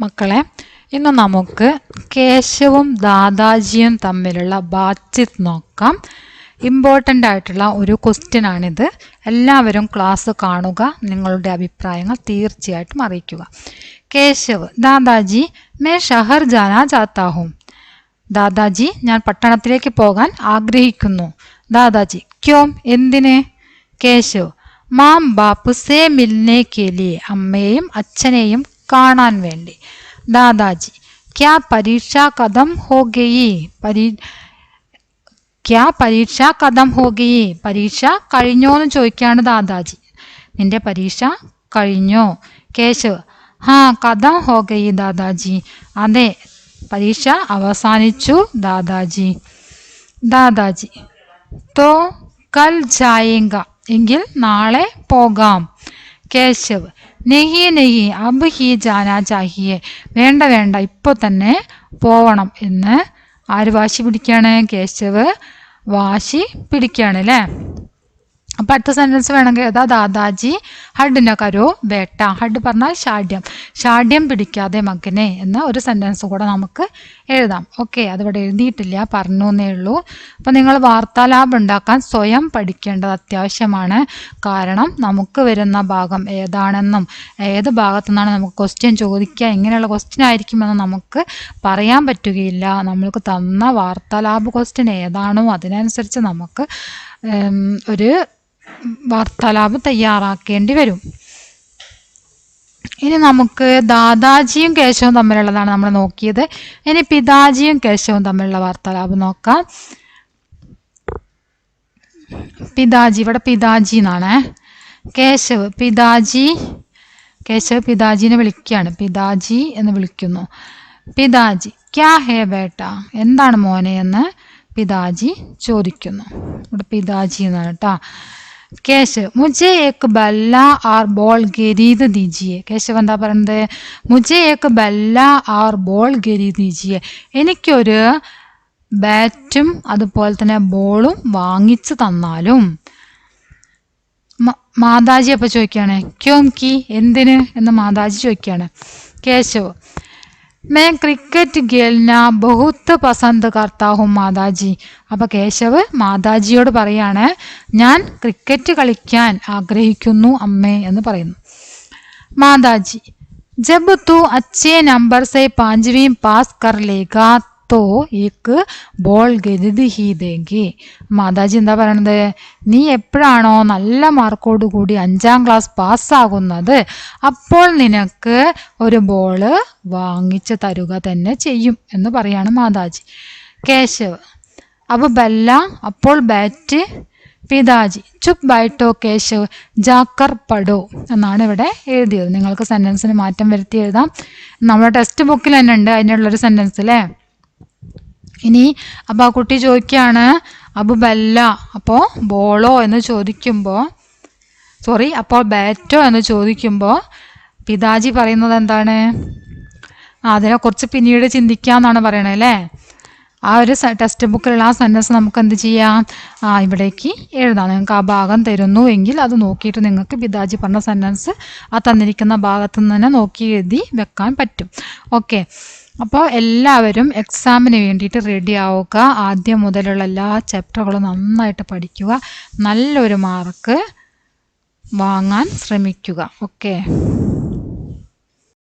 മക്കളെ, ഇന്ന് നമുക്ക് കേശവും ദാദാജിയും തമ്മിലുള്ള ബാറ്റ്ചീത്ത് നോക്കാം. ഇമ്പോർട്ടൻ്റ് ആയിട്ടുള്ള ഒരു ക്വസ്റ്റ്യൻ ആണിത്. എല്ലാവരും ക്ലാസ് കാണുക, നിങ്ങളുടെ അഭിപ്രായങ്ങൾ തീർച്ചയായിട്ടും അറിയിക്കുക. കേശവ്: ദാദാജി, മേ ഷഹർ ജാനാ ചാത്താ ഹൂം. ദാദാജി, ഞാൻ പട്ടണത്തിലേക്ക് പോകാൻ ആഗ്രഹിക്കുന്നു. ദാദാജി: ക്യോം, എന്തിന്? കേശവ്: മാം ബാപ്പ് സേ മിൽനെ കെ ലിയെ, അമ്മയെയും അച്ഛനെയും കാണാൻ വേണ്ടി. ദാദാജി: ക്യാ പരീക്ഷ ഖതം ഹോ ഗയി? ക്യാ പരീക്ഷ ഖതം ഹോ ഗയി? പരീക്ഷ കഴിഞ്ഞോന്ന് ചോദിക്കാണ് ദാദാജി. നിന്റെ പരീക്ഷ കഴിഞ്ഞോ? കേശവ്: ഹാ ഖതം ഹോ ഗയി ദാദാജി. അതെ, പരീക്ഷ അവസാനിച്ചു ദാദാജി. ദാദാജി: തോ കൽ ജായേംഗ, എങ്കിൽ നാളെ പോകാം. കേശവ്: നെഹി നെഹി അബ് ഹി ജാനാ ചാഹിയെ, വേണ്ട വേണ്ട, ഇപ്പോൾ തന്നെ പോവണം എന്ന് ആര് വാശി പിടിക്കുകയാണ്? കേശവ് വാശി പിടിക്കുകയാണ് അല്ലേ? അപ്പം അടുത്ത സെൻറ്റൻസ് വേണമെങ്കിൽ ഏതാ? ദാദാജി ഹഡ് ന കരോ ബേട്ട. ഹഡ് പറഞ്ഞാൽ ഷാഢ്യം. ഷാഢ്യം പിടിക്കാതെ മകനെ എന്ന ഒരു സെൻറ്റൻസ് കൂടെ നമുക്ക് എഴുതാം. ഓക്കെ, അതിവിടെ എഴുതിയിട്ടില്ല, പറഞ്ഞു എന്നേ ഉള്ളൂ. അപ്പം നിങ്ങൾ വാർത്താലാപം ഉണ്ടാക്കാൻ സ്വയം പഠിക്കേണ്ടത് അത്യാവശ്യമാണ്. കാരണം നമുക്ക് വരുന്ന ഭാഗം ഏതാണെന്നും ഏത് ഭാഗത്തു നിന്നാണ് നമുക്ക് ക്വസ്റ്റ്യൻ ചോദിക്കുക, എങ്ങനെയുള്ള ക്വസ്റ്റ്യൻ ആയിരിക്കുമെന്ന് നമുക്ക് പറയാൻ പറ്റുകയില്ല. നമ്മൾക്ക് തന്ന വാർത്താലാപ ക്വസ്റ്റ്യൻ ഏതാണോ അതിനനുസരിച്ച് നമുക്ക് ഒരു വാർത്താലാപം തയ്യാറാക്കേണ്ടി വരും. ഇനി നമുക്ക് ദാദാജിയും കേശവും തമ്മിലുള്ളതാണ് നമ്മൾ നോക്കിയത്. ഇനി പിതാജിയും കേശവും തമ്മിലുള്ള വാർത്താലാപം നോക്കാം. പിതാജി, ഇവിടെ പിതാജി എന്നാണ്. കേശവ് പിതാജി. കേശവ് പിതാജിനെ വിളിക്കുകയാണ്, പിതാജി എന്ന് വിളിക്കുന്നു. പിതാജി: ക്യാ ഹേ ബേട്ട, എന്താണ് മോനെ എന്ന് പിതാജി ചോദിക്കുന്നു. ഇവിടെ പിതാജി എന്നാണ് കേട്ടോ. കേശവ്: മുझे एक बल्ला और बॉल खरीद दीजिए. കേശവ് എന്താ പറയുന്നത്? മുझे एक बल्ला और बॉल खरीद दीजिए, എനിക്കൊരു ബാറ്റും അതുപോലെ തന്നെ ബോളും വാങ്ങിച്ചു തന്നാലും. മാതാജി അപ്പോൾ ചോദിക്കുകയാണ് ക്യോം കി, എന്തിന് എന്ന് മാതാജി ചോദിക്കുകയാണ്. കേശവ്: मैं क्रिकेट खेलना बहुत पसंद करता हूँ മാതാജി. അപ്പോൾ കേശവ് മാതാജിയോട് പറയാണ്, ഞാൻ ക്രിക്കറ്റ് കളിക്കാൻ ആഗ്രഹിക്കുന്നു അമ്മേ എന്ന് പറയുന്നു. മാതാജി: ജബ് തൂ അച്ഛേ നമ്പർ സെ 5വീं പാസ് കർ ലേഗാ തോ ഏക് ബോൾ ഖരീദ് ഹി ദേംഗേ. മാതാജി എന്താ പറയണത്? നീ എപ്പോഴാണോ നല്ല മാർക്കോട് കൂടി 5ാം ക്ലാസ് പാസ്സാകുന്നത് അപ്പോൾ നിനക്ക് ഒരു ബോള് വാങ്ങിച്ചു തരുക തന്നെ ചെയ്യും എന്ന് പറയാണ് മാതാജി. കേശവ്: അബ് ബല്ല, അപ്പോൾ ബാറ്റ്. പിതാജി: ചുപ് ബൈഠോ കേശവ് ജാക്കർ പഠോ എന്നാണ് ഇവിടെ എഴുതിയത്. നിങ്ങൾക്ക് സെൻറ്റൻസിന് മാറ്റം വരുത്തി എഴുതാം. നമ്മുടെ ടെക്സ്റ്റ് ബുക്കിൽ തന്നെ ഉണ്ട് അതിനുള്ളൊരു സെൻറ്റൻസ് അല്ലേ? ഇനി അപ്പോൾ ആ കുട്ടി ചോദിക്കുകയാണ് അബ് ബല്ല, അപ്പോൾ ബോളോ എന്ന് ചോദിക്കുമ്പോൾ അപ്പോൾ ബാറ്റോ എന്ന് ചോദിക്കുമ്പോൾ പിതാജി പറയുന്നത് എന്താണ്? അതിനെക്കുറിച്ച് പിന്നീട് ചിന്തിക്കാമെന്നാണ് പറയണത് അല്ലേ? ആ ഒരു ടെക്സ്റ്റ് ബുക്കിലുള്ള ആ സെൻറ്റൻസ് നമുക്ക് എന്ത് ചെയ്യാം? ഇവിടേക്ക് എഴുതാം. നിങ്ങൾക്ക് ആ ഭാഗം തരുന്നു എങ്കിൽ അത് നോക്കിയിട്ട് നിങ്ങൾക്ക് പിതാജി പറഞ്ഞ സെൻറ്റൻസ് ആ തന്നിരിക്കുന്ന ഭാഗത്തു നിന്ന് തന്നെ നോക്കി എഴുതി വെക്കാൻ പറ്റും. ഓക്കെ, അപ്പോൾ എല്ലാവരും എക്സാമിന് വേണ്ടിയിട്ട് റെഡി ആവുക. ആദ്യം മുതലുള്ള എല്ലാ ചാപ്റ്ററുകളും നന്നായിട്ട് പഠിക്കുക. നല്ലൊരു മാർക്ക് വാങ്ങാൻ ശ്രമിക്കുക. ഓക്കെ.